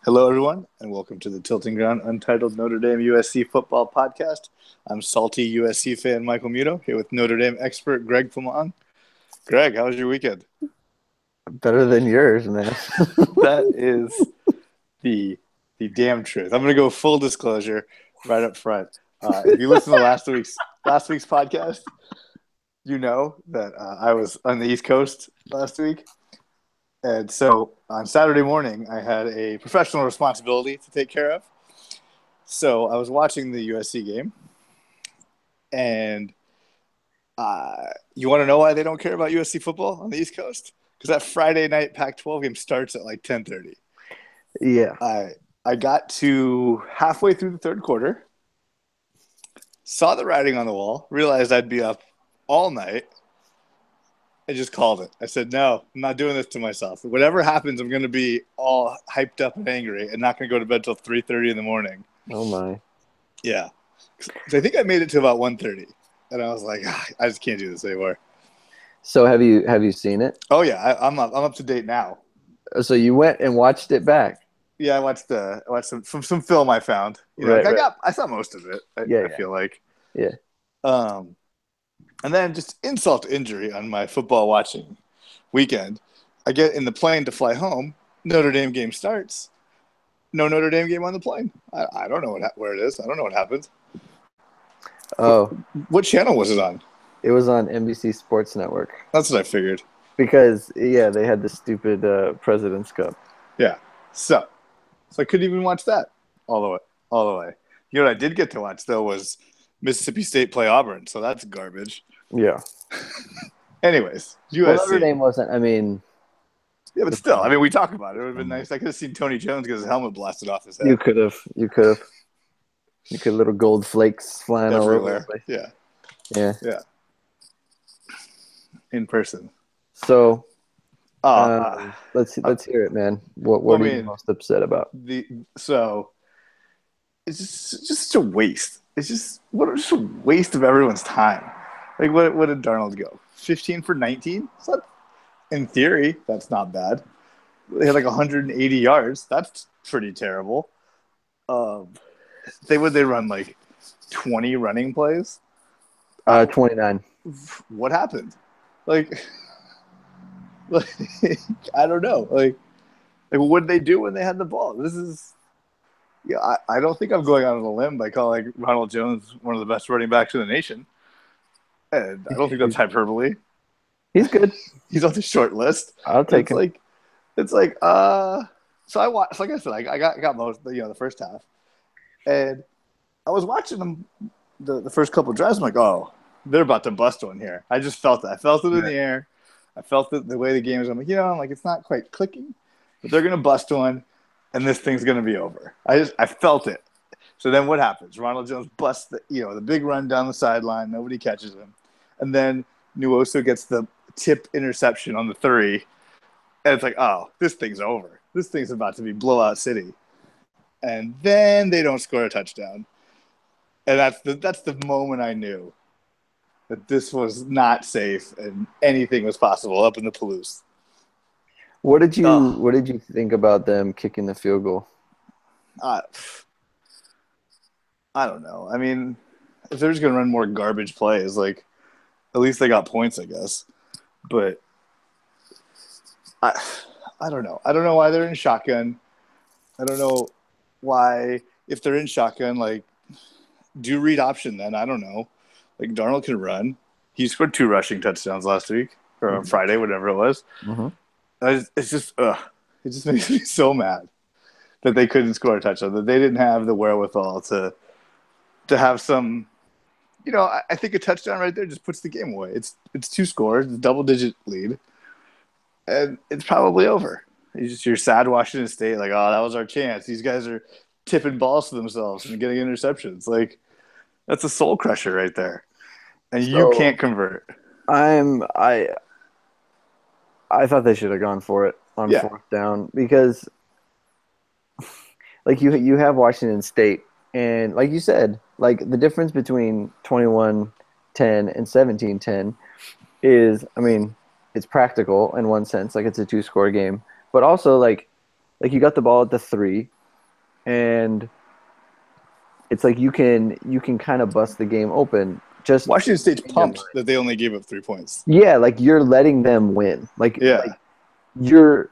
Hello, everyone, and welcome to the Tilting Ground Untitled Notre Dame USC Football Podcast. I'm salty USC fan Michael Muto here with Notre Dame expert Greg Flamon. Greg, how was your weekend? Better than yours, man. That is the damn truth. I'm going to go full disclosure right up front. If you listen to last week's podcast, you know that I was on the East Coast last week. And so on Saturday morning, I had a professional responsibility to take care of. So I was watching the USC game. And you want to know why they don't care about USC football on the East Coast? Because that Friday night Pac-12 game starts at like 10:30. Yeah. I got to halfway through the third quarter, saw the writing on the wall, realized I'd be up all night. I just called it. I said, no, I'm not doing this to myself. Whatever happens, I'm going to be all hyped up and angry and not going to go to bed till 3:30 in the morning. Oh, my. Yeah. So I think I made it to about 1:30, and I was like, I just can't do this anymore. So have you seen it? Oh, yeah. I'm up to date now. So you went and watched it back? Yeah, I watched some film I found. Right. I saw most of it. I feel like. Yeah. And then just insult to injury on my football watching weekend. I get in the plane to fly home. Notre Dame game starts. No Notre Dame game on the plane. I don't know where it is. I don't know what happened. Oh. What channel was it on? It was on NBC Sports Network. That's what I figured. Because, yeah, they had the stupid President's Cup. Yeah. So I couldn't even watch that all the way. You know what I did get to watch, though, was Mississippi State play Auburn. So that's garbage. Yeah. Anyways, USC. Well, Notre Dame wasn't, Yeah, but still, we talk about it. It would have been nice. I could have seen Tony Jones get his helmet blasted off his head. You could have. You could little gold flakes flying everywhere. All over. Yeah. In person. So, let's hear it, man. What are you most upset about? So, it's just a waste. It's just a waste of everyone's time. Like, what did Darnold go? 15 for 19? So in theory, that's not bad. They had like 180 yards. That's pretty terrible. They run like 20 running plays? 29. What happened? Like I don't know. Like what did they do when they had the ball? This is I don't think I'm going out on a limb by calling Ronald Jones one of the best running backs in the nation. And I don't think that's hyperbole. He's good. He's on the short list. I'll take him. So I watched, like I said, I got most, the first half. And I was watching them the first couple of drives. I'm like, oh, they're about to bust one here. I just felt it. I felt it in the air. I felt it the way the game is. I'm like, it's not quite clicking, but they're going to bust one, and this thing's going to be over. I felt it. So then what happens? Ronald Jones busts the big run down the sideline. Nobody catches him. And then Nwosu gets the tip interception on the 3. And it's like, oh, this thing's over. This thing's about to be blowout city. And then they don't score a touchdown. And that's the moment I knew that this was not safe and anything was possible up in the Palouse. What did you think about them kicking the field goal? I don't know. If they're just going to run more garbage plays, like, at least they got points, I guess. But I don't know. I don't know why they're in shotgun. I don't know why, if they're in shotgun, like, do read option then. I don't know. Like, Darnold can run. He scored 2 rushing touchdowns last week, or on Friday, whatever it was. Mm-hmm. It just makes me so mad that they couldn't score a touchdown, that they didn't have the wherewithal to have some, I think a touchdown right there just puts the game away. It's 2 scores, it's a double-digit lead, and it's probably over. You're sad Washington State, like, oh, that was our chance. These guys are tipping balls to themselves and getting interceptions. Like, that's a soul crusher right there, and you can't convert. I thought they should have gone for it on 4th down because, like, you have Washington State, and like you said, like, the difference between 21-10 and 17-10 is, it's practical in one sense, like it's a 2-score game, but also like you got the ball at the 3, and it's like you can kind of bust the game open. Just Washington State's in your pumped mind. that they only gave up 3 points. Yeah, like you're letting them win. Like Yeah. you're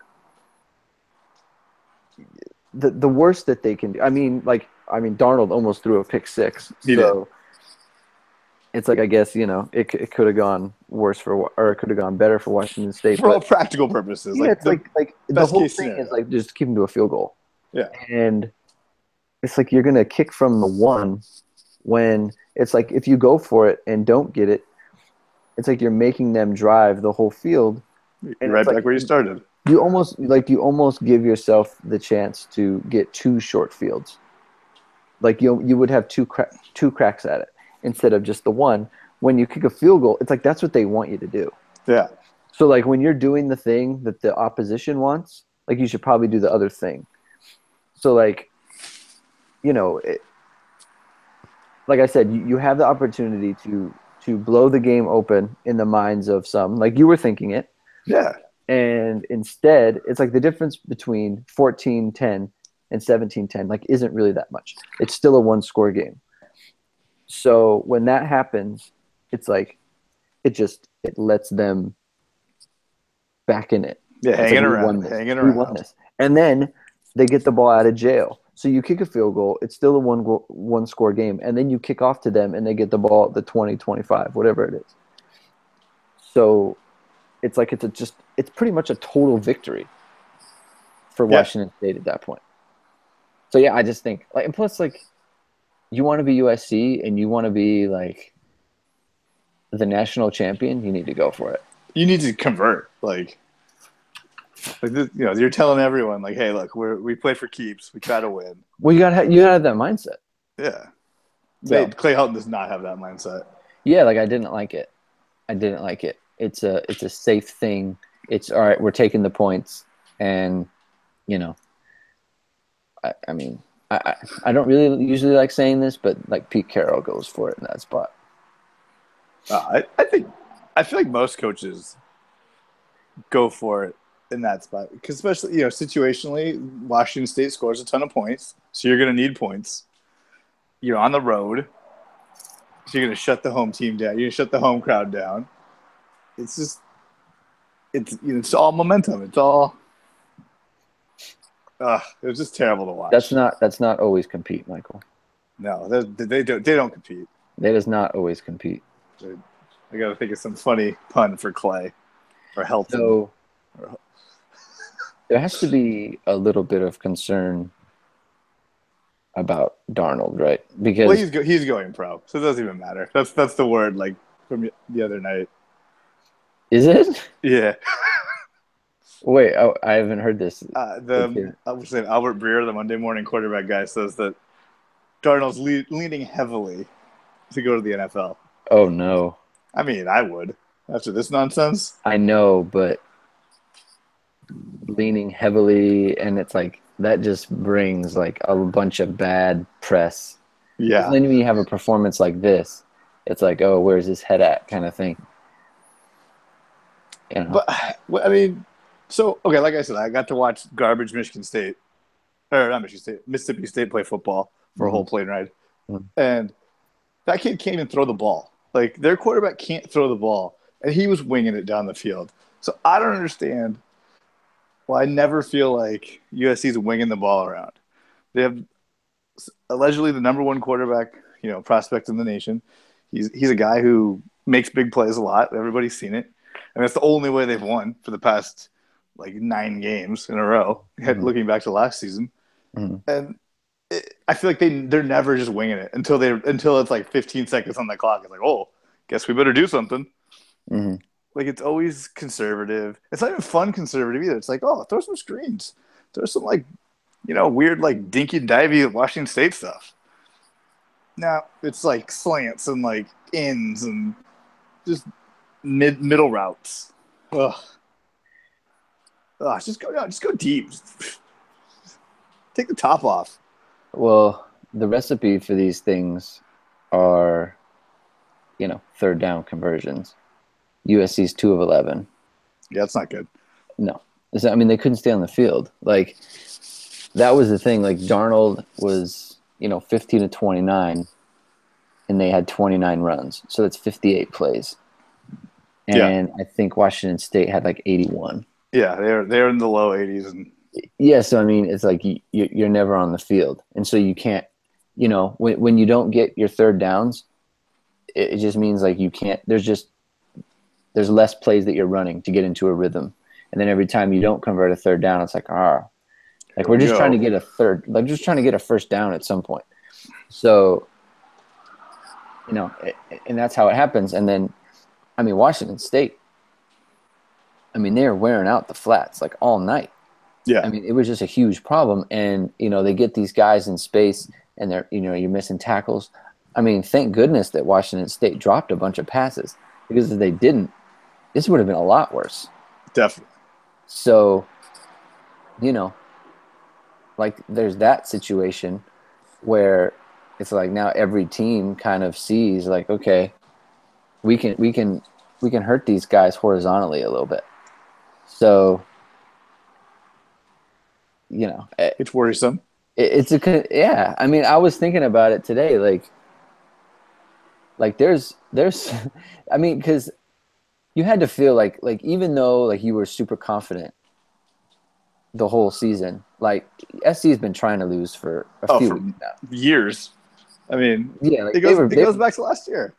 the worst that they can do. I mean, Darnold almost threw a pick six. He did. So it's like, I guess, it could have gone worse or it could have gone better for Washington State. For all But practical purposes. yeah, Like it's like the best whole case thing scenario. is like just keep them to a field goal. Yeah. And it's like you're gonna kick from the one when it's like if you go for it and don't get it, it's like you're making them drive the whole field. You're And right it's like back where you started. you almost give yourself the chance to get 2 short fields. Like you would have two cracks at it instead of just the one. When you kick a field goal, it's like that's what they want you to do. Yeah. So like when you're doing the thing that the opposition wants, like you should probably do the other thing. So like, like I said, you have the opportunity to blow the game open in the minds of some, like you were thinking it. Yeah. And instead, it's like the difference between 14-10 and 17-10 like isn't really that much. It's still a 1-score game. So when that happens, it's like it lets them back in it. Yeah, It's hanging like, around. We won this. And then they get the ball out of jail. So you kick a field goal, it's still a 1-score game, and then you kick off to them and they get the ball at the 20, 25, whatever it is. So it's like it's pretty much a total victory for Washington State at that point. So yeah, I just think and plus you want to be USC and you want to be like the national champion, you need to go for it. You need to convert. Like this, you're telling everyone like, hey, look, we play for keeps. We try to win. Well, you gotta have that mindset. Yeah. So, Clay Helton does not have that mindset. Yeah, like I didn't like it. It's a safe thing. It's all right. We're taking the points, and I mean, I don't really usually like saying this, but like Pete Carroll goes for it in that spot. I feel like most coaches go for it in that spot because especially situationally, Washington State scores a ton of points, so you're going to need points. You're on the road, so you're going to shut the home team down. You're going to shut the home crowd down. It's just it's all momentum. It's all. It was just terrible to watch. That's not always compete, Michael. No, they don't compete. That does not always compete. I got to think of some funny pun for Clay or Helton. So there has to be a little bit of concern about Darnold, right? Because he's going pro, so it doesn't even matter. That's the word like from the other night. Is it? Yeah. Wait, I haven't heard this. I was saying Albert Breer, the Monday Morning Quarterback guy, says that Darnold's leaning heavily to go to the NFL. Oh no! I mean, I would after this nonsense. I know, but leaning heavily, and it's like that just brings like a bunch of bad press. Yeah. Then when you have a performance like this, it's like, oh, where's his head at, kind of thing. But I mean. So, okay, like I said, I got to watch garbage Mississippi State play football for a whole plane ride. Mm-hmm. And that kid can't even throw the ball. Like, their quarterback can't throw the ball, and he was winging it down the field. So I don't understand why I never feel like USC's winging the ball around. They have allegedly the number one quarterback, prospect in the nation. He's a guy who makes big plays a lot. Everybody's seen it. And that's the only way they've won for the past – 9 games in a row, looking back to last season. Mm-hmm. And I feel like they're never just winging it until it's like 15 seconds on the clock. It's like, oh, guess we better do something. Mm-hmm. Like, it's always conservative. It's not even fun conservative either. It's like, oh, throw some screens. Throw some weird dinky divey Washington State stuff. Now it's like slants and like ins and just middle routes. Ugh. Just go down. Just go deep. Take the top off. Well, the recipe for these things are, third down conversions. USC's 2 of 11. Yeah, that's not good. No. I mean, they couldn't stay on the field. Like, that was the thing. Like Darnold was, 15 to 29, and they had 29 runs, so that's 58 plays. Yeah. And I think Washington State had like 81. Yeah, they're in the low 80s, and Yeah, so I mean, it's like you're never on the field, and so you can't, when you don't get your third downs, it just means like you can't. There's less plays that you're running to get into a rhythm, and then every time you don't convert a third down, it's like like we're just trying to get just trying to get a first down at some point. So, and that's how it happens. And then, I mean, Washington State, I mean, they were wearing out the flats like all night. yeah, I mean, it was just a huge problem. And, they get these guys in space and they're, you're missing tackles. I mean, thank goodness that Washington State dropped a bunch of passes, because if they didn't, this would have been a lot worse. definitely. So, like there's that situation where it's like now every team kind of sees like, okay, we can hurt these guys horizontally a little bit. So, It's worrisome. Yeah. I mean, I was thinking about it today. Like there's, I mean, because you had to feel like even though like you were super confident the whole season, like SC has been trying to lose for a few weeks now. Years. I mean, yeah, like it goes back to last year.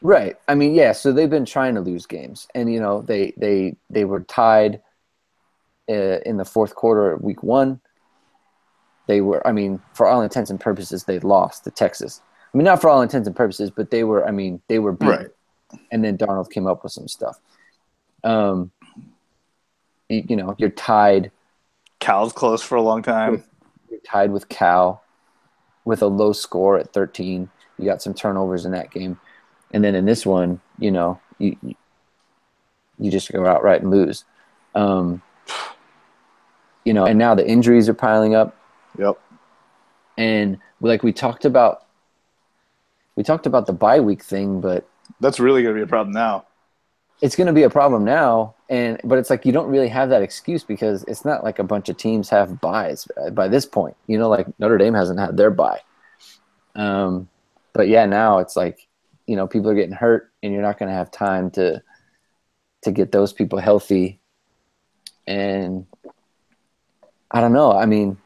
Right. I mean, yeah. So they've been trying to lose games, and they were tied in the fourth quarter of week 1. They were, I mean, for all intents and purposes, they lost to Texas. I mean, not for all intents and purposes, but they were beaten. Right. And then Darnold came up with some stuff. You're tied. Cal's close for a long time. You're tied with Cal with a low score at 13. You got some turnovers in that game. And then in this one, you just go outright and lose. And now the injuries are piling up. Yep. And like we talked about the bye week thing, but that's really going to be a problem now. It's going to be a problem now, but it's like you don't really have that excuse, because it's not like a bunch of teams have byes by this point. Like Notre Dame hasn't had their bye. But yeah, now it's like, people are getting hurt, and you're not going to have time to get those people healthy. And I don't know. I mean,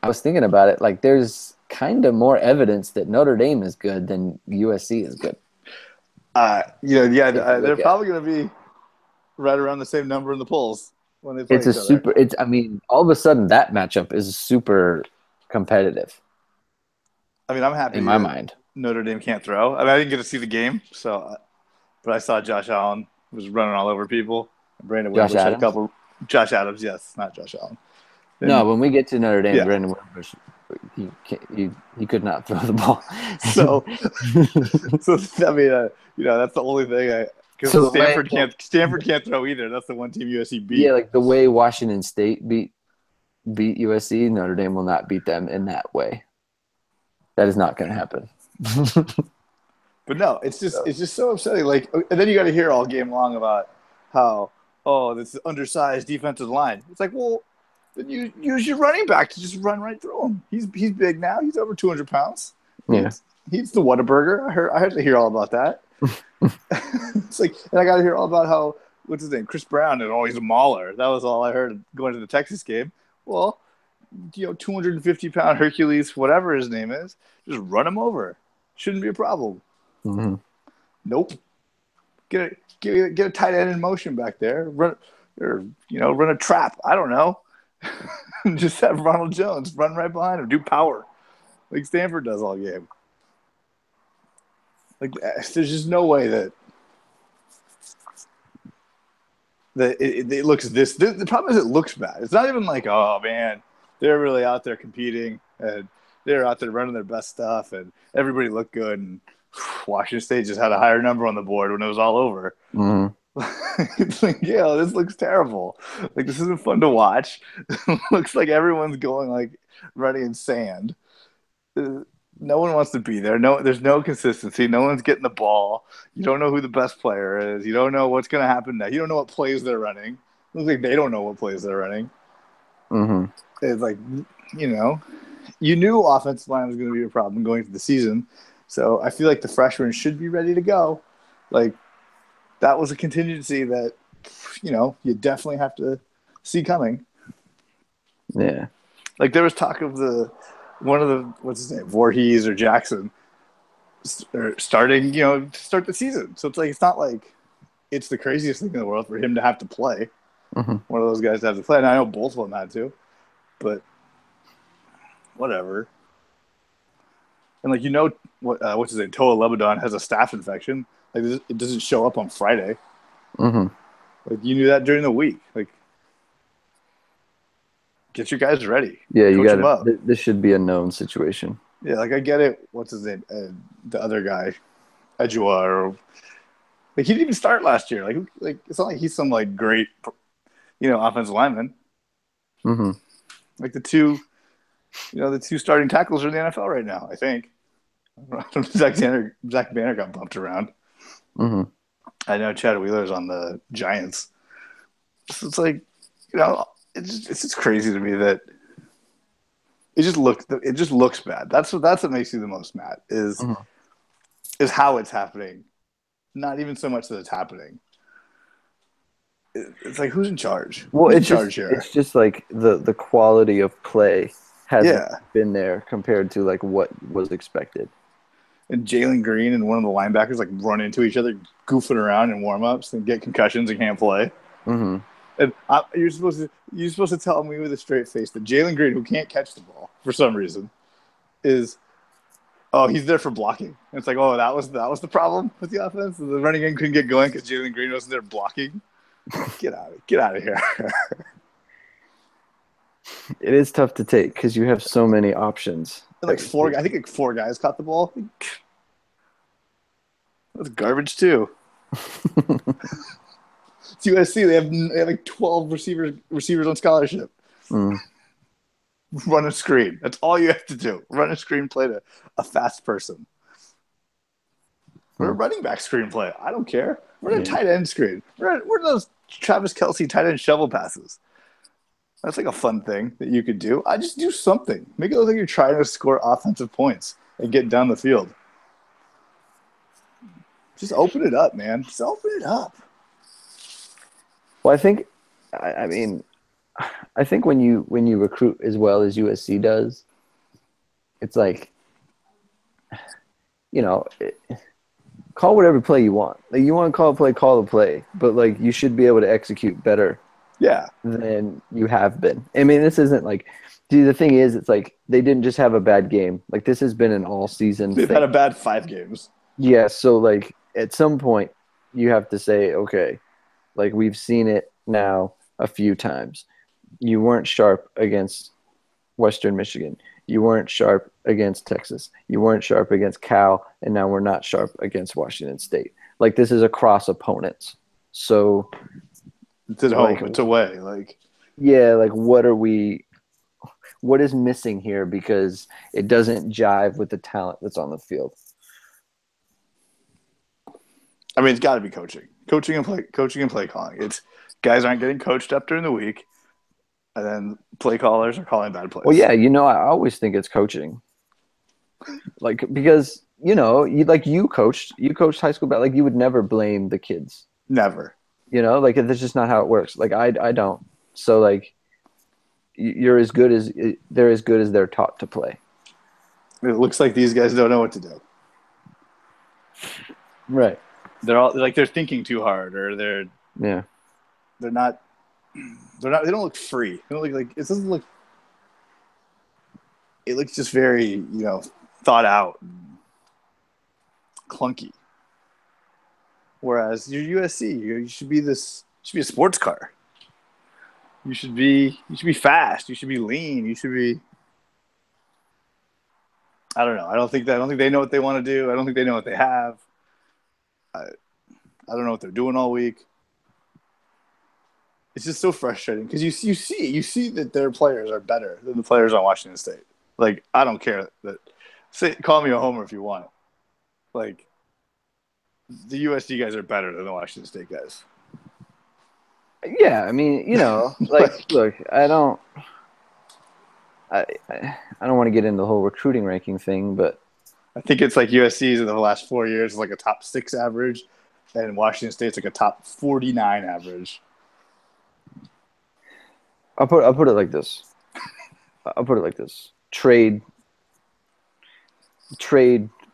I was thinking about it. Like, there's kind of more evidence that Notre Dame is good than USC is good. They're probably going to be right around the same number in the polls when they play each other. I mean, all of a sudden that matchup is super competitive. I mean, I'm happy in my mind. Notre Dame can't throw. I mean, I didn't get to see the game, but I saw Josh Allen was running all over people. Brandon Wimbush had a couple. Josh Adams, yes, not Josh Allen. No, when we get to Notre Dame, Brandon Wimbush, he could not throw the ball. So I mean, that's the only thing because Stanford can't throw either. That's the one team USC beat. Yeah, like the way Washington State beat USC, Notre Dame will not beat them in that way. That is not going to happen. But no, it's just so upsetting. Like, and then you got to hear all game long about how this undersized defensive line. It's like, well, then you use your running back to just run right through him. He's big now. He's over 200 pounds. Yeah, he's the Whataburger. I had to hear all about that. It's like, and I got to hear all about how what's his name, Chris Brown, and he's a mauler. That was all I heard going to the Texas game. Well, 250-pound Hercules, whatever his name is, just run him over. Shouldn't be a problem. Mm-hmm. Nope. Get a tight end in motion back there. Run a trap. I don't know. Just have Ronald Jones run right behind him. Do power like Stanford does all game. Like, there's just no way that it looks this. The problem is it looks bad. It's not even like, oh man, they're really out there competing and they're out there running their best stuff and everybody looked good, and Washington State just had a higher number on the board when it was all over. Mm-hmm. It's like, yeah, this looks terrible. Like, this isn't fun to watch. It looks like everyone's going like running in sand. No one wants to be there. There's no consistency. No one's getting the ball. You don't know who the best player is. You don't know what's going to happen next. You don't know what plays they're running. It looks like they don't know what plays they're running. Mm-hmm. It's like, you know, you knew offensive line was going to be a problem going into the season. So I feel like the freshmen should be ready to go. Like, that was a contingency that, you definitely have to see coming. Yeah. Like, there was talk of one of the, what's his name, Voorhees or Jackson, starting, to start the season. So it's like, it's not like it's the craziest thing in the world for him to have to play. Mm-hmm. One of those guys to have to play. And I know both of them had to, but whatever. And like what's his name? Toa Lebanon has a staph infection. Like it doesn't show up on Friday. Mm-hmm. Like you knew that during the week. Like get your guys ready. Yeah, you Coach got them up. to. This should be a known situation. Yeah, like I get it. What's his name? The other guy, Ejua, or like he didn't even start last year. Like it's not like he's some like great, offensive lineman. Mm-hmm. Like the two starting tackles are in the NFL right now. I think. Zach Banner got bumped around. Mm-hmm. I know Chad Wheeler's on the Giants. So it's like, it's just crazy to me that it just looks bad. That's what makes you the most mad is how it's happening. Not even so much that it's happening. It's like who's in charge? Well, who's in charge here? It's just like the quality of play hasn't been there compared to like what was expected. And Jalen Green and one of the linebackers like run into each other, goofing around in warm-ups and get concussions and can't play. Mm-hmm. And you're supposed to tell me with a straight face that Jalen Green, who can't catch the ball for some reason, he's there for blocking. And it's like, that was the problem with the offense. The running game couldn't get going because Jalen Green wasn't there blocking. Get out of here. It is tough to take because you have so many options. I think four guys caught the ball. That's garbage too. It's USC. They have like 12 receivers on scholarship. Mm. Run a screen. That's all you have to do. Run a screenplay to a fast person. Run a running back screenplay. I don't care. Run a tight end screen. Run those Travis Kelce tight end shovel passes. That's like a fun thing that you could do. I just do something. Make it look like you're trying to score offensive points and get down the field. Just open it up, man. Just open it up. Well, I think when you recruit as well as USC does, it's like, call whatever play you want. Like you want to call the play, but like you should be able to execute better. Yeah. Than you have been. I mean, this isn't like, dude, the thing is, it's like they didn't just have a bad game. Like this has been an all season. They've had a bad 5 games. Yeah. So like at some point you have to say, okay, like we've seen it now a few times. You weren't sharp against Western Michigan. You weren't sharp against Texas. You weren't sharp against Cal. And now we're not sharp against Washington State. Like this is across opponents. So it's at home. It's away. Like, yeah, like what is missing here because it doesn't jive with the talent that's on the field? I mean, it's got to be coaching and play calling. It's guys aren't getting coached up during the week, and then play callers are calling bad plays. Well, yeah, I always think it's coaching. Like because you coached high school, but like you would never blame the kids. Never. Like that's just not how it works. Like I don't. So like they're as good as they're taught to play. It looks like these guys don't know what to do. Right. They're thinking too hard, or they don't look free. They don't look like it doesn't look. It looks just very thought out, and clunky. Whereas you're USC, you should be a sports car. You should be fast. You should be lean. You should be. I don't know. I don't think they know what they want to do. I don't think they know what they have. I don't know what they're doing all week. It's just so frustrating because you see that their players are better than the players on Washington State. Like I don't care call me a homer if you want. Like. The USC guys are better than the Washington State guys. Yeah, I mean, like, look, I don't. I don't want to get into the whole recruiting ranking thing, but I think it's like USC's in the last 4 years is like a top 6 average, and Washington State's like a top 49 average. I'll put it like this. I'll put it like this. Trade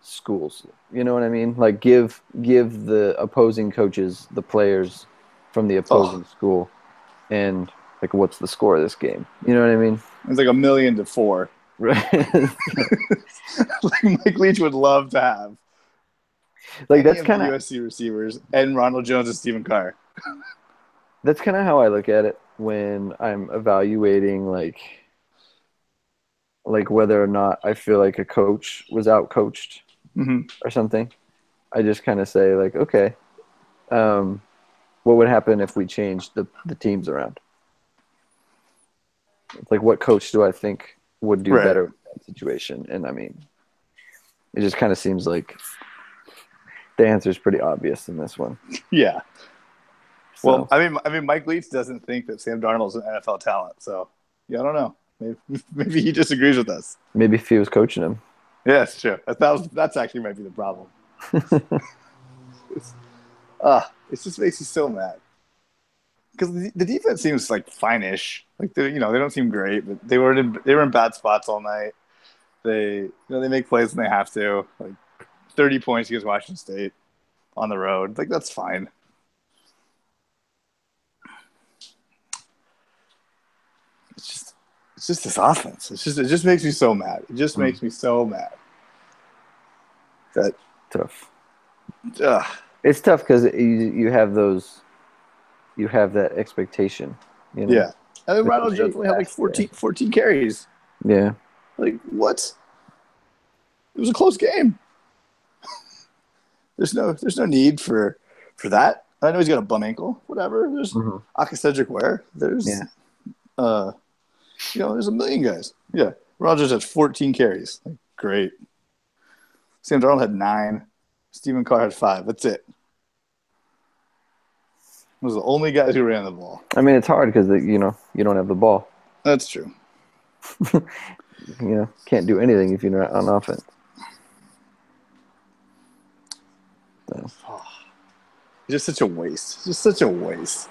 schools. You know what I mean? Like give the opposing coaches the players from the opposing school, and like what's the score of this game? You know what I mean? It's like 1,000,000 to 4. Right. Like Mike Leach would love to have. Like any that's of kind the of USC receivers and Ronald Jones and Stephen Carr. that's kind of how I look at it when I'm evaluating like whether or not I feel like a coach was out coached or something. I just kind of say like, okay, what would happen if we changed the teams around? Like, what coach do I think would do better in that situation? And I mean, it just kind of seems like the answer is pretty obvious in this one. Yeah. So, Well, I mean, Mike Leach doesn't think that Sam Darnold's an NFL talent. So, yeah, I don't know. Maybe he disagrees with us. maybe if he was coaching him. Yeah, it's true. That's actually might be the problem. It just makes you so mad because the defense seems like fine-ish. Like they don't seem great, but they were in bad spots all night. They make plays when they have to. Like 30 points against Washington State on the road. Like that's fine. It's just this offense. It just makes me so mad. It just makes me so mad. That Tough. uh, It's tough because you have that expectation. You know? yeah. I mean, Ronald Jones only had like 14 carries. Yeah. Like what? It was a close game. There's no need for that. I know he's got a bum ankle. Whatever. There's Cedric Ware. There's there's a million guys. Yeah. Rogers had 14 carries. Like, great. Sam Darnold had 9. Stephen Carr had 5. That's it. Those are the only guys who ran the ball. I mean, it's hard because you don't have the ball. That's true. Can't do anything if you're not on offense. So. It's just such a waste. It's just such a waste.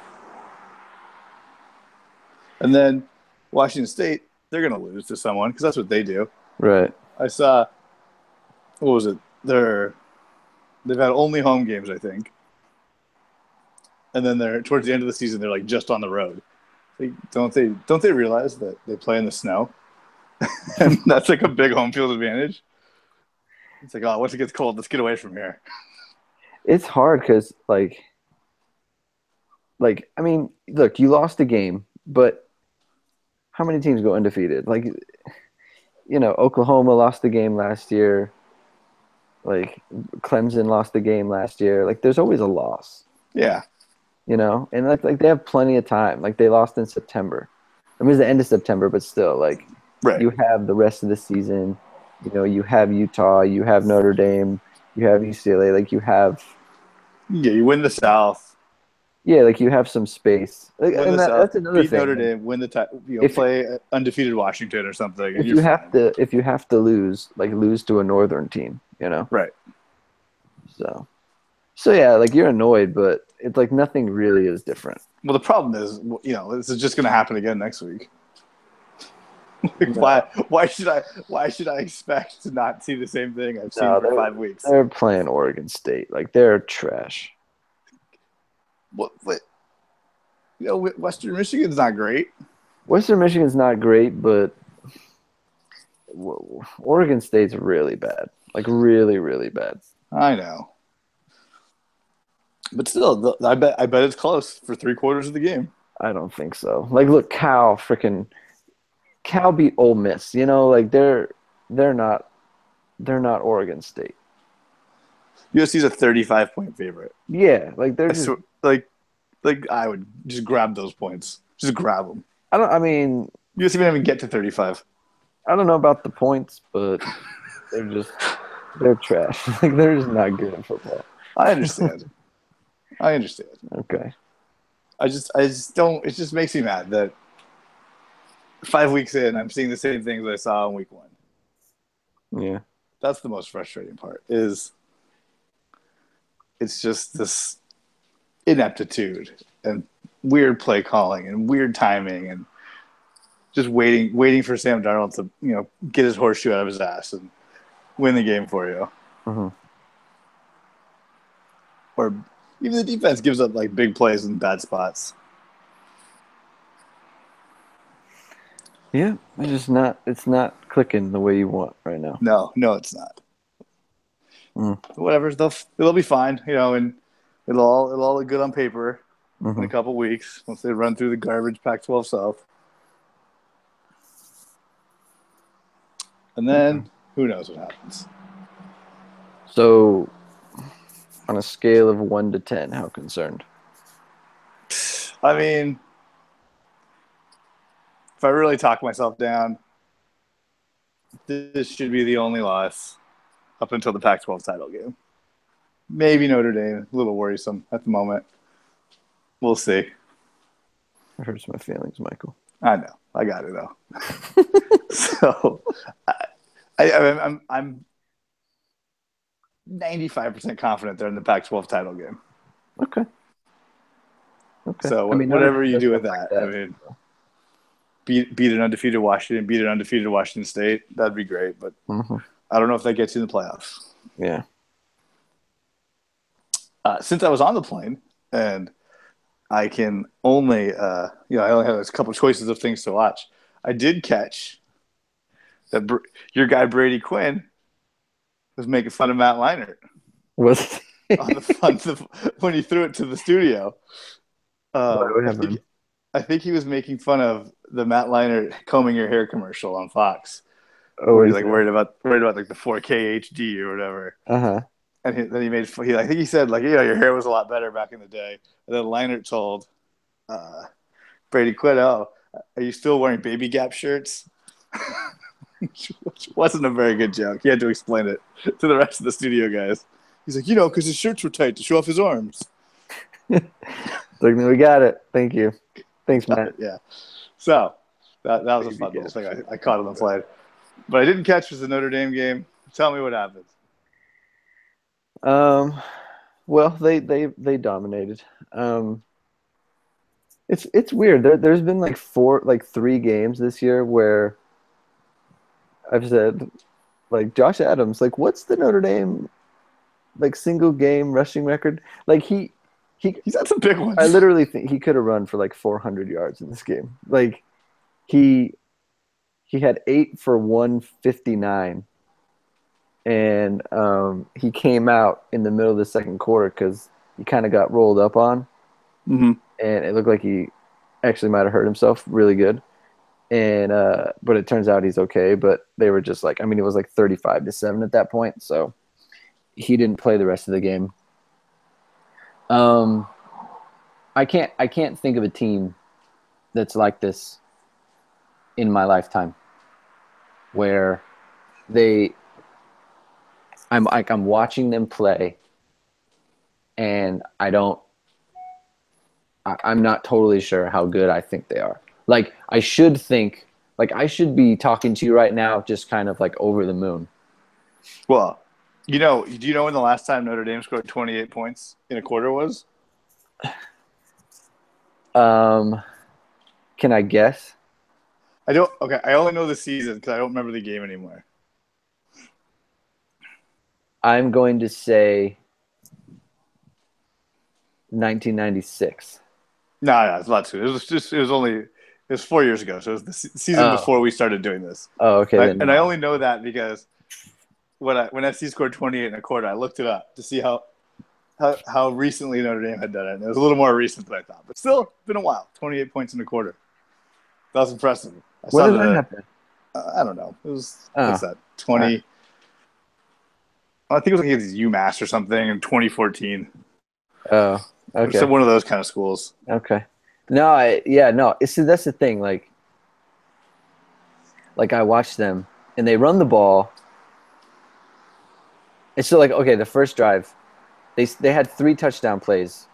And then Washington State, they're going to lose to someone because that's what they do. Right. I saw, what was it? They've had only home games, I think. And then they're towards the end of the season, they're like just on the road. Like, don't they realize that they play in the snow? And that's like a big home field advantage. It's like, once it gets cold, let's get away from here. It's hard because, like, I mean, look, you lost a game, but how many teams go undefeated? Like, Oklahoma lost the game last year. Like, Clemson lost the game last year. Like, there's always a loss. Yeah. And like they have plenty of time. Like, they lost in September. I mean, it's the end of September, but still, like, you have the rest of the season. You have Utah, you have Notre Dame, you have UCLA. Like, you have. Yeah, you win the South. Yeah, like you have some space. Like, and that's another beat thing. Notre Dame, win the play undefeated Washington or something. If you have to lose, like lose to a northern team, Right. So yeah, like you're annoyed, but it's like nothing really is different. Well, the problem is, this is just going to happen again next week. Like, why should I expect to not see the same thing I've seen for 5 weeks? They're playing Oregon State. Like, they're trash. What? Western Michigan's not great. Western Michigan's not great, but Oregon State's really bad. Like, really, really bad. I know. But still, I bet it's close for 3/4 of the game. I don't think so. Like, look, Cal beat Ole Miss. Like they're not Oregon State. USC's a 35-point favorite. Yeah, like they're just like I would just grab those points. Just grab them. I mean, USC didn't even get to 35. I don't know about the points, but they're trash. Like, they're just not good at football. I understand. Okay. I just don't. It just makes me mad that 5 weeks in, I'm seeing the same things I saw in week 1. Yeah. That's the most frustrating part. Is it's just this ineptitude and weird play calling and weird timing and just waiting for Sam Darnold to get his horseshoe out of his ass and win the game for you. Mm-hmm. Or even the defense gives up like big plays in bad spots. Yeah, it's not clicking the way you want right now. No, it's not. Mm. Whatever, it'll be fine, and it'll all look good on paper in a couple weeks once they run through the garbage Pac-12 South. And then who knows what happens. So, on a scale of 1 to 10, how concerned? I mean, if I really talk myself down, this should be the only loss up until the Pac-12 title game. Maybe Notre Dame, a little worrisome at the moment. We'll see. It hurts my feelings, Michael. I know. I got it though. So, I'm 95% confident they're in the Pac-12 title game. Okay. So whatever you do with that, I mean, beat an undefeated Washington, beat an undefeated Washington State. That'd be great, but I don't know if that gets you in the playoffs. Yeah. Since I was on the plane and I can only, I only have a couple choices of things to watch. I did catch that your guy Brady Quinn was making fun of Matt Leinart. Was when he threw it to the studio. I think he was making fun of the Matt Leinart combing your hair commercial on Fox. Oh, where he's like worried about like the 4K HD or whatever. And then he made. I think he said like your hair was a lot better back in the day. And then Leinart told Brady Quinn, "Oh, are you still wearing Baby Gap shirts?" Which wasn't a very good joke. He had to explain it to the rest of the studio guys. He's like, because his shirts were tight to show off his arms. Like, we got it. Thank you. Thanks, Matt. Yeah. So that was a fun little thing I caught on the flight. But I didn't catch was the Notre Dame game. Tell me what happened. Well, they dominated. It's weird. There's been like 3 games this year where I've said, like, Josh Adams, like, what's the Notre Dame like single game rushing record? Like he's had some big ones. I literally think he could have run for like 400 yards in this game. Like he had 8 for 159, and he came out in the middle of the second quarter because he kind of got rolled up on, and it looked like he actually might have hurt himself really good. And but it turns out he's okay. But they were just like, I mean, it was like 35-7 at that point, so he didn't play the rest of the game. I can't think of a team that's like this in my lifetime, where I'm watching them play, and I'm not totally sure how good I think they are. Like I should be talking to you right now, just kind of like over the moon. Well, do you know when the last time Notre Dame scored 28 points in a quarter was? Can I guess? I don't. Okay, I only know the season because I don't remember the game anymore. I'm going to say 1996. No, it's not too. It was 4 years ago, so it was the season before we started doing this. Oh, okay. I only know that because when SC scored 28 in a quarter, I looked it up to see how recently Notre Dame had done it. And it was a little more recent than I thought, but still, been a while. 28 points in a quarter. That was impressive. When did that happen? I don't know. It was what's that? 20. Right. I think it was like UMass or something in 2014. Oh, okay. So one of those kind of schools. Okay. No, no. See, that's the thing. Like I watch them and they run the ball. It's still like, okay, the first drive, they had 3 touchdown plays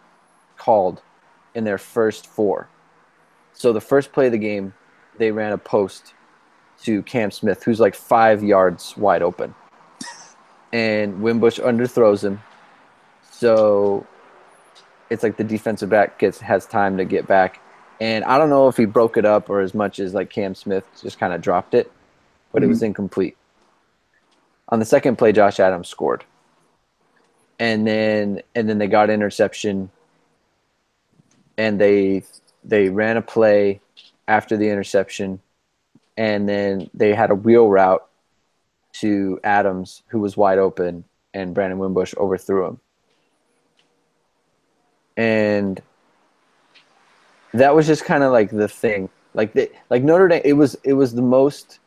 called in their first 4. So the first play of the game, they ran a post to Cam Smith, who's like 5 yards wide open. And Wimbush underthrows him. So it's like the defensive back has time to get back. And I don't know if he broke it up or as much as like Cam Smith just kind of dropped it, but it was incomplete. On the second play, Josh Adams scored. And then they got interception, and they ran a play after the interception, and then they had a wheel route to Adams, who was wide open, and Brandon Wimbush overthrew him. And that was just kind of like the thing. Like Notre Dame, it was the most.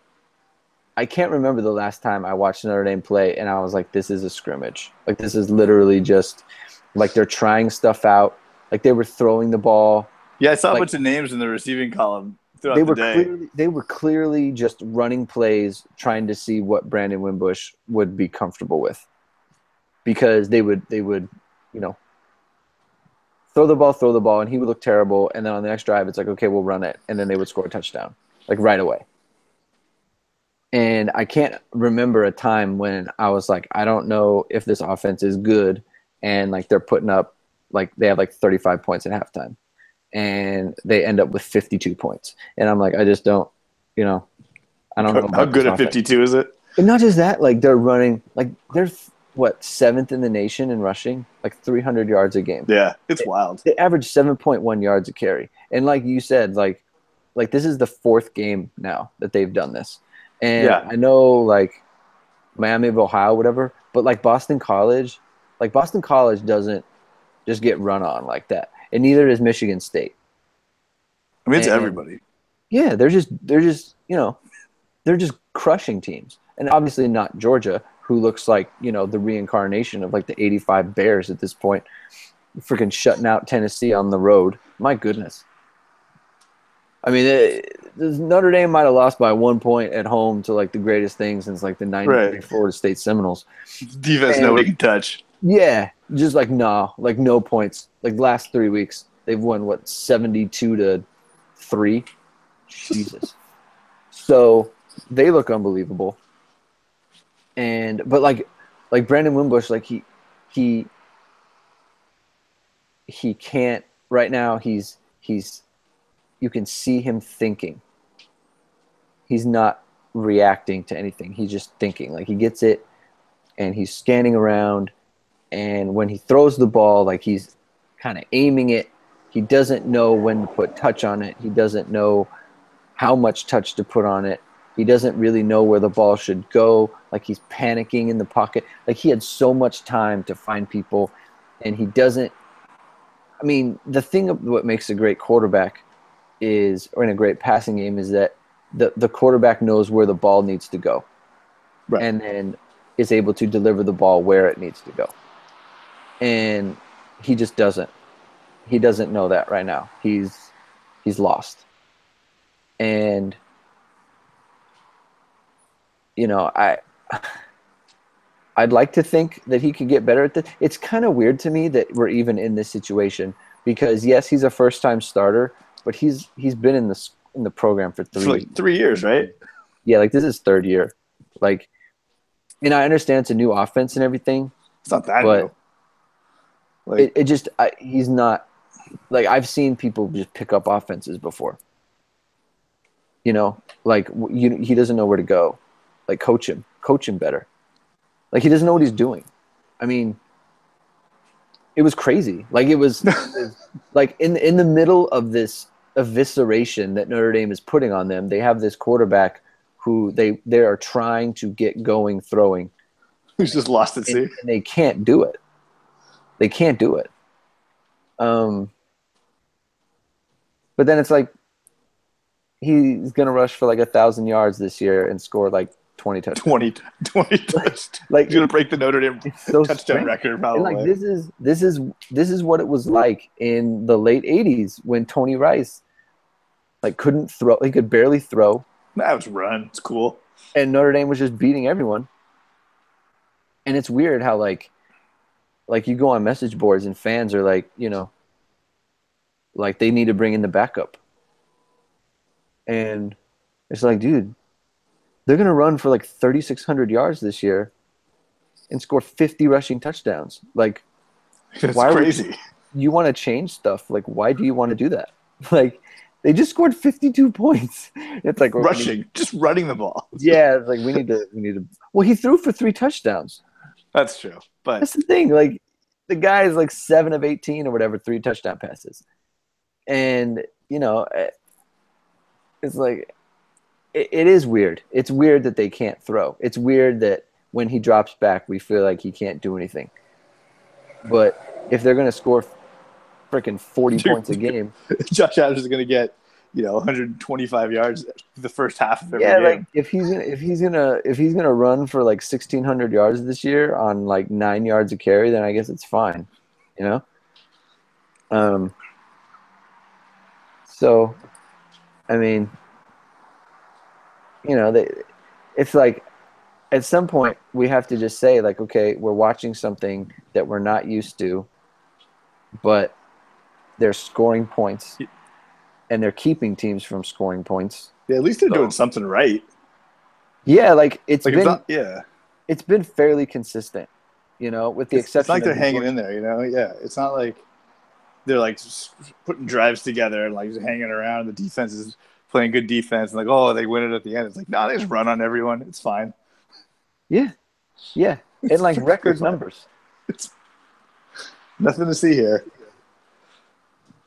I can't remember the last time I watched Notre Dame play and I was like, this is a scrimmage. Like, this is literally just like they're trying stuff out. Like, they were throwing the ball. Yeah, I saw a bunch of names in the receiving column throughout the day. They were clearly just running plays, trying to see what Brandon Wimbush would be comfortable with. Because they would, throw the ball, and he would look terrible. And then on the next drive, it's like, okay, we'll run it. And then they would score a touchdown, like right away. And I can't remember a time when I was like, I don't know if this offense is good. And like they're putting up, like they have like 35 points at halftime. And they end up with 52 points. And I'm like, I just don't, I don't know. How good at 52 is it? And not just that, like they're running, like they're, 7th in the nation in rushing, like 300 yards a game. Yeah, it's wild. They average 7.1 yards a carry. And like you said, like this is the 4th game now that they've done this. And I know, like, Miami of Ohio, whatever, but, like, Boston College doesn't just get run on like that. And neither does Michigan State. I mean, it's everybody. Yeah, they're just crushing teams. And obviously not Georgia, who looks like, the reincarnation of, like, the 85 Bears at this point, freaking shutting out Tennessee on the road. My goodness. I mean, Notre Dame might have lost by 1 point at home to like the greatest thing since like the '93 Florida State Seminoles. Defense nobody can touch. Yeah, just like no points. Like last 3 weeks, they've won 72-3. Jesus. So they look unbelievable. But like Brandon Wimbush, like he can't right now. He's. You can see him thinking. He's not reacting to anything. He's just thinking. Like, he gets it, and he's scanning around, and when he throws the ball, like, he's kind of aiming it. He doesn't know when to put touch on it. He doesn't know how much touch to put on it. He doesn't really know where the ball should go. Like, he's panicking in the pocket. Like, he had so much time to find people, and he doesn't – I mean, the thing of what makes a great quarterback or in a great passing game is that the quarterback knows where the ball needs to go, and then is able to deliver the ball where it needs to go. And he just doesn't. He doesn't know that right now. He's lost. And I'd like to think that he could get better at this. It's kind of weird to me that we're even in this situation because yes, he's a first-time starter. But he's been in the program for 3 years, right? Yeah, like this is 3rd year. Like, and I understand it's a new offense and everything. It's not that new. Like, he's not like I've seen people just pick up offenses before. He doesn't know where to go. Like coach him better. Like he doesn't know what he's doing. I mean, it was crazy. Like it was like in the middle of this evisceration that Notre Dame is putting on them, they have this quarterback who they are trying to get going throwing. Who's just lost at sea. And they can't do it. They can't do it. But then it's like he's going to rush for like 1,000 yards this year and score like 20 touchdowns. 20 touchdowns. Like he's going to break the Notre Dame so touchdown record probably. And like this is what it was like in the late 80s when Tony Rice like couldn't throw. He could barely throw. That was run. It's cool. And Notre Dame was just beating everyone. And it's weird how like you go on message boards and fans are like, like they need to bring in the backup. And it's like, dude, they're going to run for like 3,600 yards this year and score 50 rushing touchdowns. Like, It's why would crazy. you want to change stuff? Like, why do you want to do that? Like, they just scored 52 points. It's like, Rushing, just running the ball. yeah, it's like we need to. Well, he threw for 3 touchdowns. That's true. But That's the thing. Like, the guy is like 7 of 18 or whatever, 3 touchdown passes. And, it's like, it is weird. It's weird that they can't throw. It's weird that when he drops back, we feel like he can't do anything. But if they're going to score freaking 40 points a game. Josh Adams is going to get, 125 yards the first half of every Yeah, game. like if he's gonna run for like 1,600 yards this year on like 9 yards a carry, then I guess it's fine, you know. So, I mean, it's like at some point we have to just say like, okay, we're watching something that we're not used to, but they're scoring points, and they're keeping teams from scoring points. Yeah, at least they're doing something right. Yeah, like it's been fairly consistent, with the exception. It's like they're hanging in there, Yeah, it's not like they're like just putting drives together and like just hanging around. The defense is playing good defense, and like, oh, they win it at the end. It's like, no, they just run on everyone. It's fine. Yeah, and like record numbers. It's nothing to see here.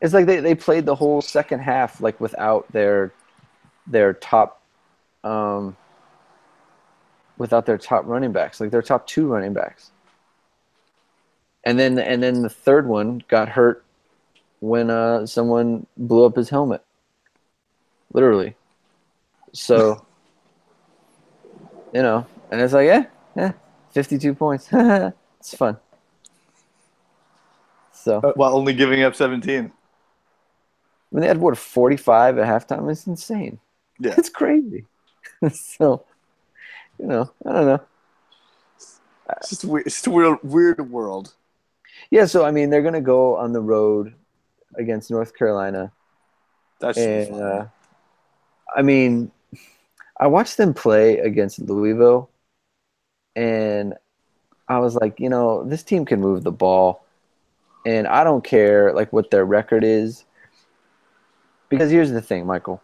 It's like they played the whole second half like without their top running backs, like their top 2 running backs. And then the third one got hurt when someone blew up his helmet. Literally. So, and it's like, 52 points. It's fun. So while only giving up 17. I mean, they had 45 at halftime. It's insane. Yeah, it's crazy. So, I don't know. It's just weird. It's a weird world. Yeah, so I mean, they're gonna go on the road against North Carolina. That's fun. I mean, I watched them play against Louisville, and I was like, this team can move the ball, and I don't care like what their record is. Because here's the thing, Michael.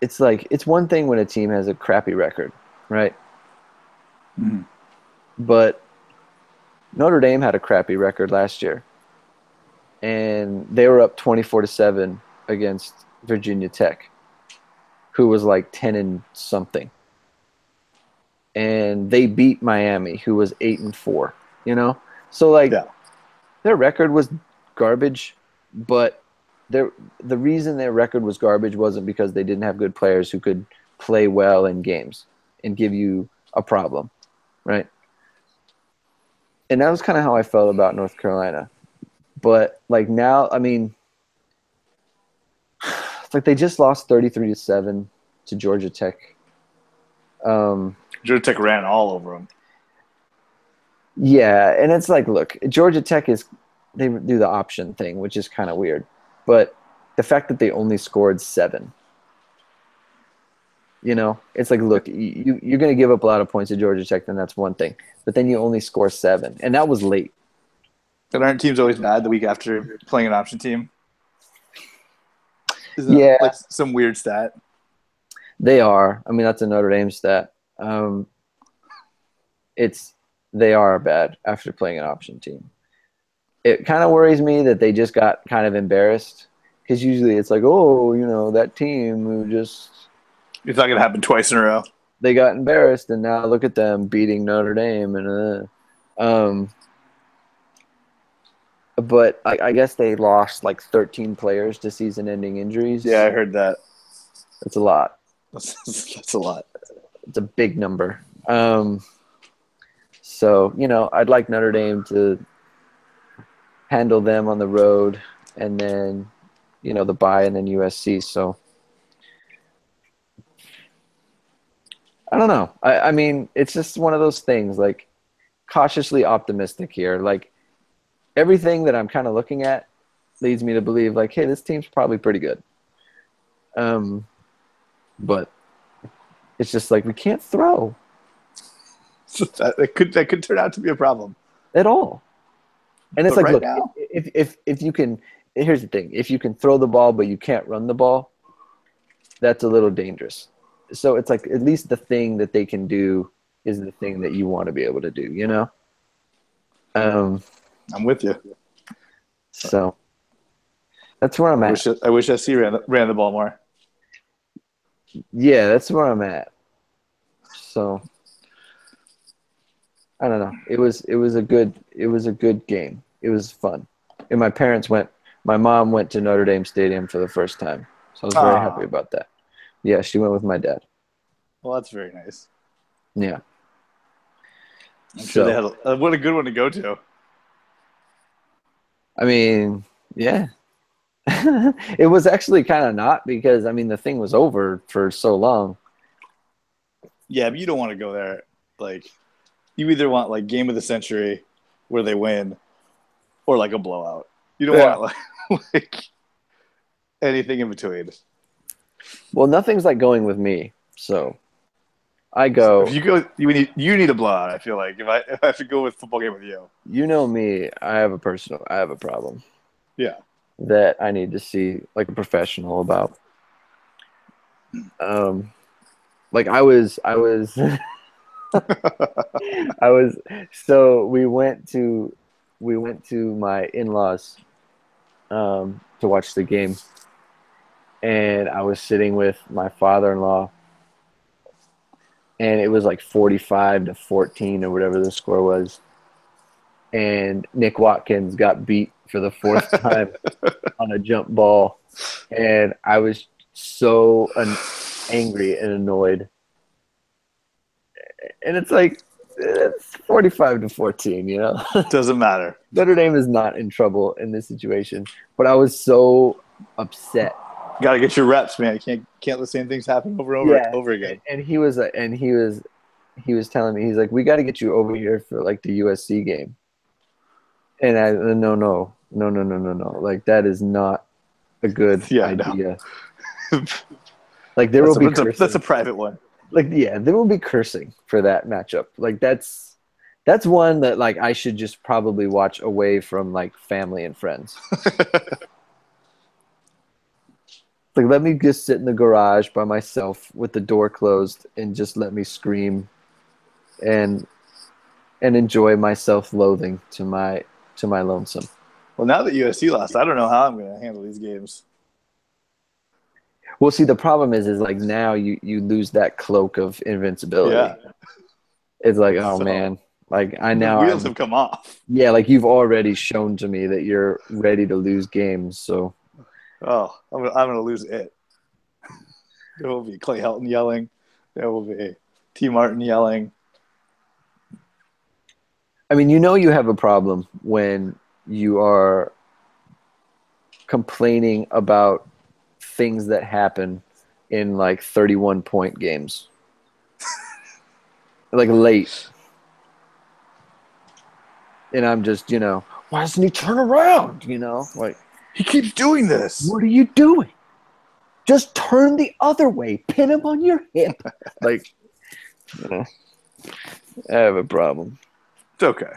It's like it's one thing when a team has a crappy record, right? Mm-hmm. But Notre Dame had a crappy record last year, and they were up 24-7 against Virginia Tech, who was like 10 and something, and they beat Miami, who was 8-4. So like their record was garbage, but the reason their record was garbage wasn't because they didn't have good players who could play well in games and give you a problem, right? And that was kind of how I felt about North Carolina. But like now, I mean, it's like they just lost 33-7 to Georgia Tech. Georgia Tech ran all over them. Yeah, and it's like, look, Georgia Tech they do the option thing, which is kind of weird. But the fact that they only scored 7, it's like, look, you're going to give up a lot of points to Georgia Tech, then that's one thing. But then you only score 7, and that was late. But aren't teams always bad the week after playing an option team? Isn't that like some weird stat? They are. I mean, that's a Notre Dame stat. They are bad after playing an option team. It kind of worries me that they just got kind of embarrassed, because usually it's like, oh, that team who just – It's not going to happen twice in a row. They got embarrassed, and now look at them beating Notre Dame. But I guess they lost like 13 players to season-ending injuries. Yeah, I heard that. That's a lot. That's a lot. It's a big number. So, I'd like Notre Dame to handle them on the road, and then, the bye, and then USC. So, I don't know. I mean, it's just one of those things, like, cautiously optimistic here. Like, everything that I'm kind of looking at leads me to believe like, hey, this team's probably pretty good. But it's just like we can't throw That could turn out to be a problem. at all. And it's But like, right look, now, if you can, here's the thing: if you can throw the ball but you can't run the ball, that's a little dangerous. So it's like at least the thing that they can do is the thing that you want to be able to do, you know? I'm with you. So that's where I'm at. I wish SC ran the ball more. Yeah, that's where I'm at. So I don't know. It was a good game. It was fun. And my mom went to Notre Dame Stadium for the first time. So I was very happy about that. Yeah, she went with my dad. Well, that's very nice. Yeah. I'm sure they had what a good one to go to. I mean, yeah. It was actually kind of not because, I mean, the thing was over for so long. Yeah, but you don't want to go there. Like, you either want like game of the century where they win, or like a blowout. You don't want like anything in between. Well, nothing's like going with me, so I go. If you go, you need a blowout. I feel like if I have to go with football game with you, You know me. I have a problem. yeah. That I need to see like a professional about. Like I was I was so we went to my in-laws to watch the game, and I was sitting with my father-in-law, and it was like 45-14 or whatever the score was, and Nick Watkins got beat for the fourth time on a jump ball, and I was so angry and annoyed. And it's like it's 45-14, you know. Doesn't matter. Notre Dame is not in trouble in this situation, but I was so upset. Got to get your reps, man. You can't let the same things happen over and over again. And he was telling me, he's like, we got to get you over here for like the USC game. And I no, like that is not a good idea. No. Like there will be that's a private one. Like yeah, there will be cursing for that matchup. Like that's one that like I should just probably watch away from like family and friends. Like let me just sit in the garage by myself with the door closed and just let me scream and enjoy my self-loathing to my lonesome. Well, now that USC lost, I don't know how I'm going to handle these games. Well, see, the problem is like now you lose that cloak of invincibility. Yeah. It's like, oh man, like the wheels have come off. Yeah, like you've already shown to me that you're ready to lose games. So, I'm gonna lose it. There will be Clay Helton yelling. There will be T. Martin yelling. I mean, you have a problem when you are complaining about things that happen in like 31-point games. Like late. And I'm just, why doesn't he turn around? Like he keeps doing this. What are you doing? Just turn the other way. Pin him on your hip. Like, I have a problem. It's okay.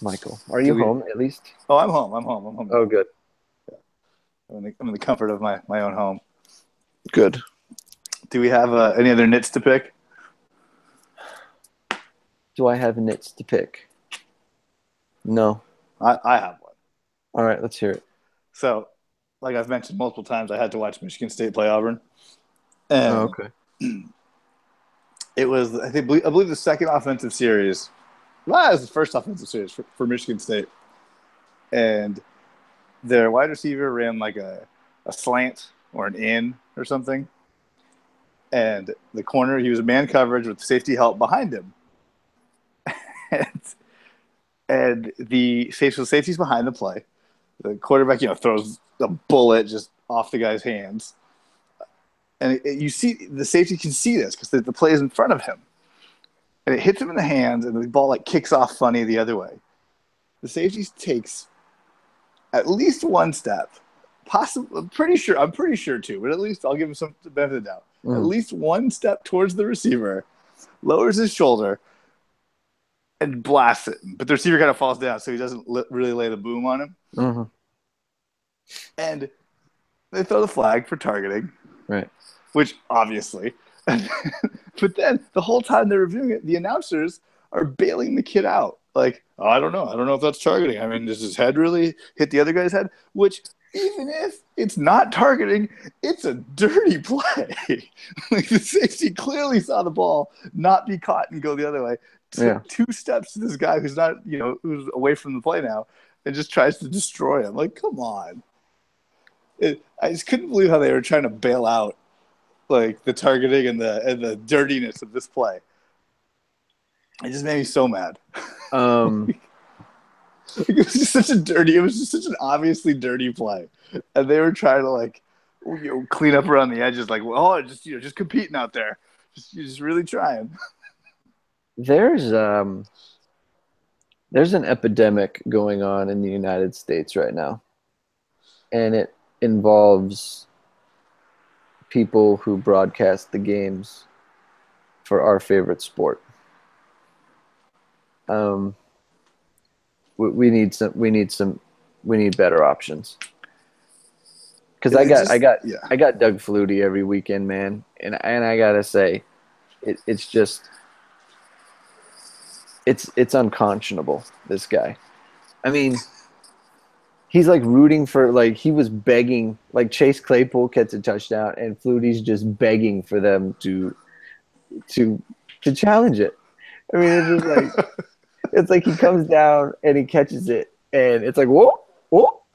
Michael, are you home at least? Oh, I'm home. Oh, good. Yeah. I'm in the comfort of my own home. Good. Do we have any other nits to pick? Do I have nits to pick? No. I have one. All right, let's hear it. So, like I've mentioned multiple times, I had to watch Michigan State play Auburn. And okay. It was, I believe the second offensive series. Well, it was the first offensive series for Michigan State. And their wide receiver ran like a slant or an in or something. And the corner, he was man coverage with safety help behind him. and the safety's behind the play. The quarterback, throws a bullet just off the guy's hands. And you see, the safety can see this because the play is in front of him. and it hits him in the hands, and the ball like kicks off funny the other way. The safety takes at least one step, possibly. I'm pretty sure two, but at least I'll give him some benefit of the doubt. At least one step towards the receiver, lowers his shoulder, and blasts it. But the receiver kind of falls down, so he doesn't really lay the boom on him. Mm-hmm. And they throw the flag for targeting, right? Which obviously, but then the whole time they're reviewing it, the announcers are bailing the kid out. Like, oh, I don't know if that's targeting. I mean, does his head really hit the other guy's head? Which, even if it's not targeting, it's a dirty play. Like, the safety clearly saw the ball not be caught and go the other way. Took 2 steps to this guy who's not, who's away from the play now, and just tries to destroy him. Like, come on. I just couldn't believe how they were trying to bail out like the targeting and the dirtiness of this play. It just made me so mad. It was just such an obviously dirty play, and they were trying to clean up around the edges. Like, well, just competing out there, just really trying. There's an epidemic going on in the United States right now, and it involves people who broadcast the games for our favorite sport. We need better options. Because I got Doug Flutie every weekend, man, and I gotta say, it's unconscionable. This guy, I mean, he's like rooting for, like, he was begging, like, Chase Claypool gets a touchdown, and Flutie's just begging for them to challenge it. I mean, it's just like it's like he comes down and he catches it, and it's like, whoa,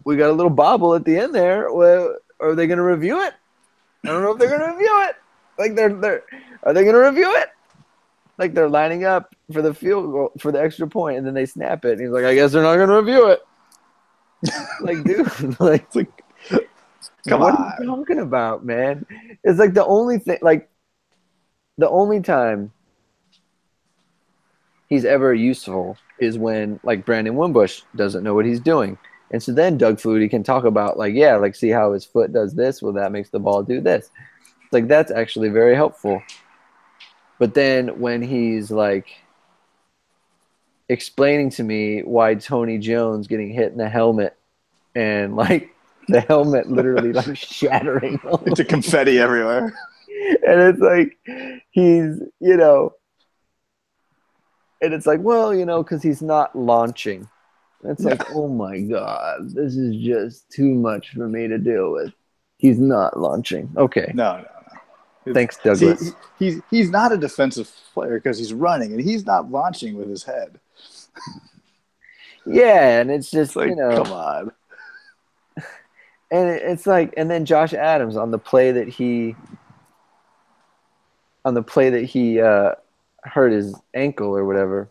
we got a little bobble at the end there. Well, are they going to review it? I don't know if they're going to review it. Like, are they going to review it? Like, they're lining up for the field goal, for the extra point, and then they snap it. And he's like, I guess they're not going to review it. Like, dude, like, come what on. are you talking about, man? It's like the only thing, like, the only time he's ever useful is when, like, Brandon Wimbush doesn't know what he's doing. And so then Doug Flutie can talk about, like, yeah, like, see how his foot does this? Well, that makes the ball do this. It's like, that's actually very helpful. But then when he's, like, explaining to me why Tony Jones getting hit in the helmet and, like, the helmet literally, like, shattering. It's a confetti everywhere. And it's like, he's, and it's like, well, because he's not launching. It's like, oh my God, this is just too much for me to deal with. He's not launching. Okay. No. Thanks, Douglas. See, he's not a defensive player because he's running, and he's not launching with his head. Yeah, and it's just, like, come on. And it's like, and then Josh Adams on the play that he hurt his ankle or whatever.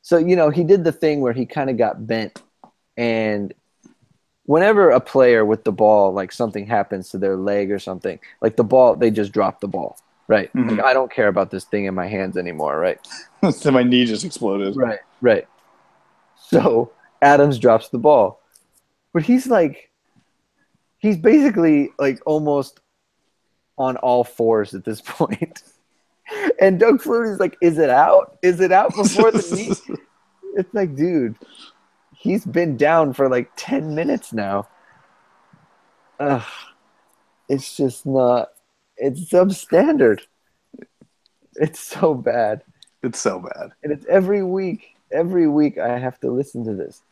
So, he did the thing where he kind of got bent, and whenever a player with the ball, like, something happens to their leg or something, like the ball, they just drop the ball, right? Mm-hmm. Like, I don't care about this thing in my hands anymore, right? So my knee just exploded. Right. So Adams drops the ball, but he's basically, like, almost on all fours at this point. And Doug Flutie's like, is it out? Is it out before the knee? It's like, dude, he's been down for like 10 minutes now. It's just not. It's substandard. It's so bad. It's so bad. And it's every week. Every week I have to listen to this.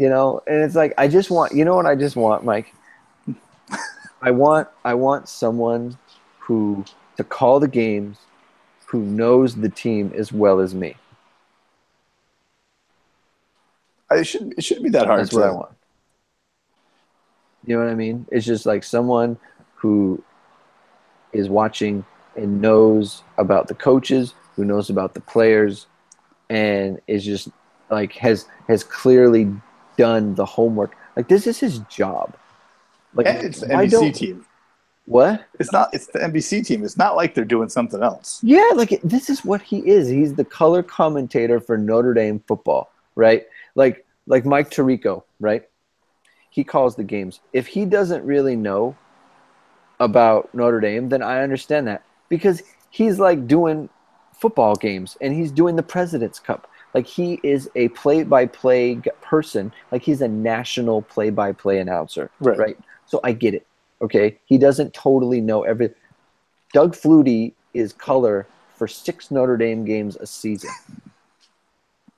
And it's like, I just want, what I just want, Mike? I want someone to call the games who knows the team as well as me. It shouldn't be that hard. That's what I want. You know what I mean? It's just like someone who is watching and knows about the coaches, who knows about the players, and is just like has clearly done the homework. Like, this is his job. Like, and it's an NBC team. What? It's not. It's the NBC team. It's not like they're doing something else. Yeah, like this is what he is. He's the color commentator for Notre Dame football, right? Like Mike Tirico, right? He calls the games. If he doesn't really know about Notre Dame, then I understand that because he's like doing football games and he's doing the President's Cup. Like he is a play-by-play person. Like he's a national play-by-play announcer, Right. right? So I get it. Okay, he doesn't totally know everything. Doug Flutie is color for 6 Notre Dame games a season,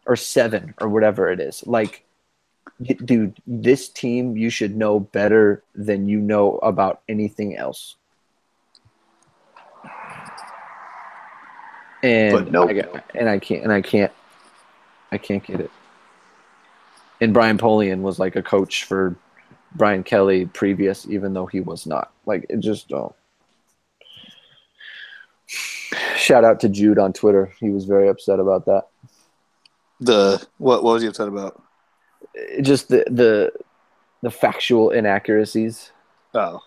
or 7, or whatever it is. Like, dude, this team you should know better than you know about anything else. And But nope. I can't get it. And Brian Polian was like a coach for Brian Kelly previous, even though he was not. Like, it just don't. Shout out to Jude on Twitter. He was very upset about that. What was he upset about? Just the factual inaccuracies Oh,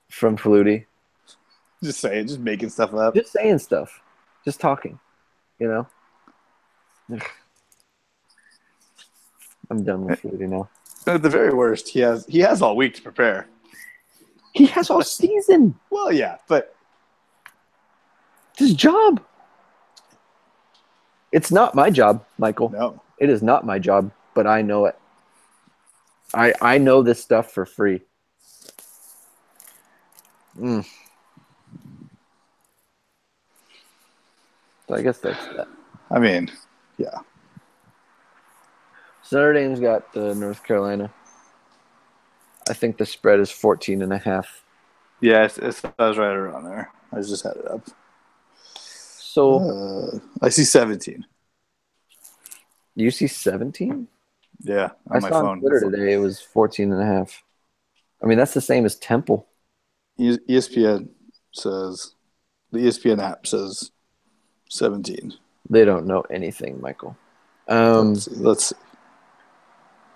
from Flutie. just saying, just making stuff up. Just saying stuff. Just talking. You know? I'm done with Flutie now. At the very worst, he has all week to prepare. He has all season. Well, yeah, but It's his job. It's not my job, Michael. no. It is not my job, but I know it. I know this stuff for free. So I guess that's that. I mean, yeah. So Notre Dame's got North Carolina. I think the spread is 14.5. Yeah, I was right around there. I just had it up. So I see 17. you see 17? Yeah, I on my saw on phone. Twitter today it was 14.5. I mean, that's the same as Temple. ESPN says the ESPN app says 17. They don't know anything, Michael. Let's see.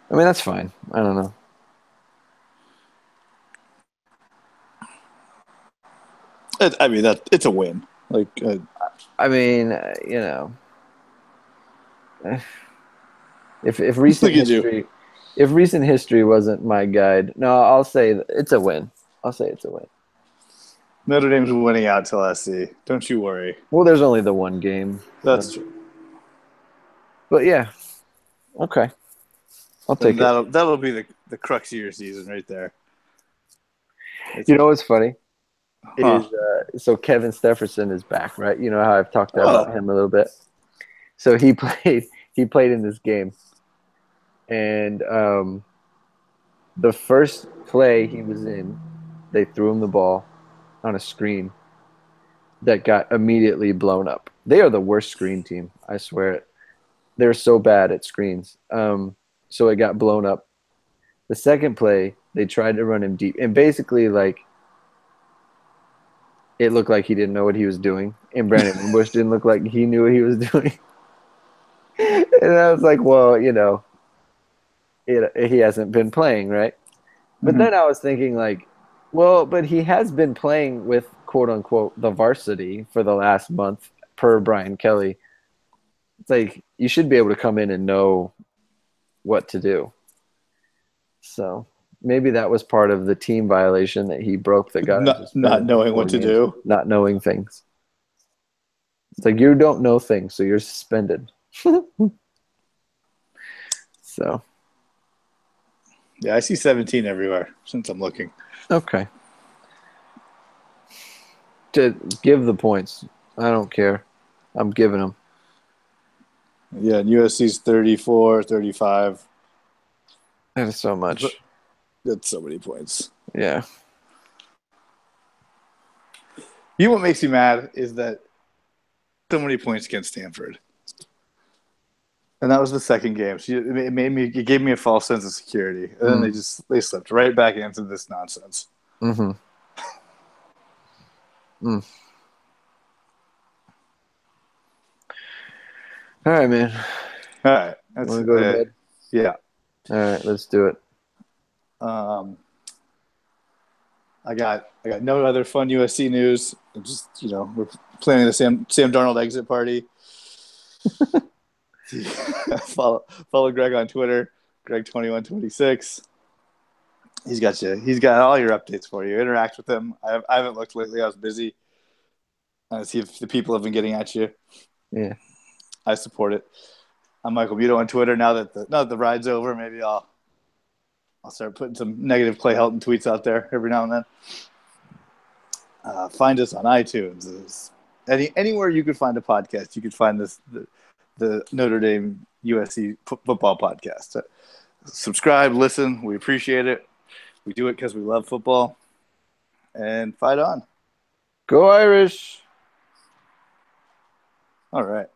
I mean, that's fine. I don't know. I mean it's a win. Like I mean, you know, if recent Look at you. history, if recent history wasn't my guide, no, I'll say it's a win. I'll say it's a win. Notre Dame's winning out till SC. Don't you worry. Well, there's only the one game. That's true. But yeah, okay, I'll take it. That'll be the crux of your season right there. You know what's funny? Huh. Is so Kevin Stepherson is back, right? You know how I've talked about him a little bit. So he played in this game, and the first play he was in, they threw him the ball on a screen that got immediately blown up. They are the worst screen team, I swear it. They're so bad at screens. So it got blown up. The second play, they tried to run him deep, and basically like it looked like he didn't know what he was doing, and Brandon Bush didn't look like he knew what he was doing. And I was like, well, you know, he hasn't been playing, right? But then I was thinking, like, well, but he has been playing with, quote unquote, the varsity for the last month, per Brian Kelly. It's like, you should be able to come in and know what to do. So maybe that was part of the team violation that he broke that got him not knowing what to do. Not knowing things. It's like, you don't know things, so you're suspended. So Yeah, I see 17 everywhere since I'm looking. okay. To give the points. I don't care. I'm giving them. Yeah, and USC's 34, 35. That is so much. That's so many points. Yeah. You know what makes me mad is that so many points against Stanford. And that was the second game. So it gave me a false sense of security. And then they slipped right back into this nonsense. Mm-hmm. All right, man. All right. Want to go to bed? Yeah. All right, let's do it. I I got no other fun USC news. Just we're planning the Sam Darnold exit party. follow Greg on Twitter, Greg2126. He's got you. He's got all your updates for you. Interact with him. I haven't looked lately. I was busy. See if the people have been getting at you. Yeah, I support it. I'm Michael Buto on Twitter. Now that the ride's over, maybe I'll start putting some negative Clay Helton tweets out there every now and then. Find us on iTunes. Anywhere you could find a podcast, you could find the Notre Dame USC football podcast. Subscribe, listen. We appreciate it. We do it because we love football. And fight on. Go Irish. All right.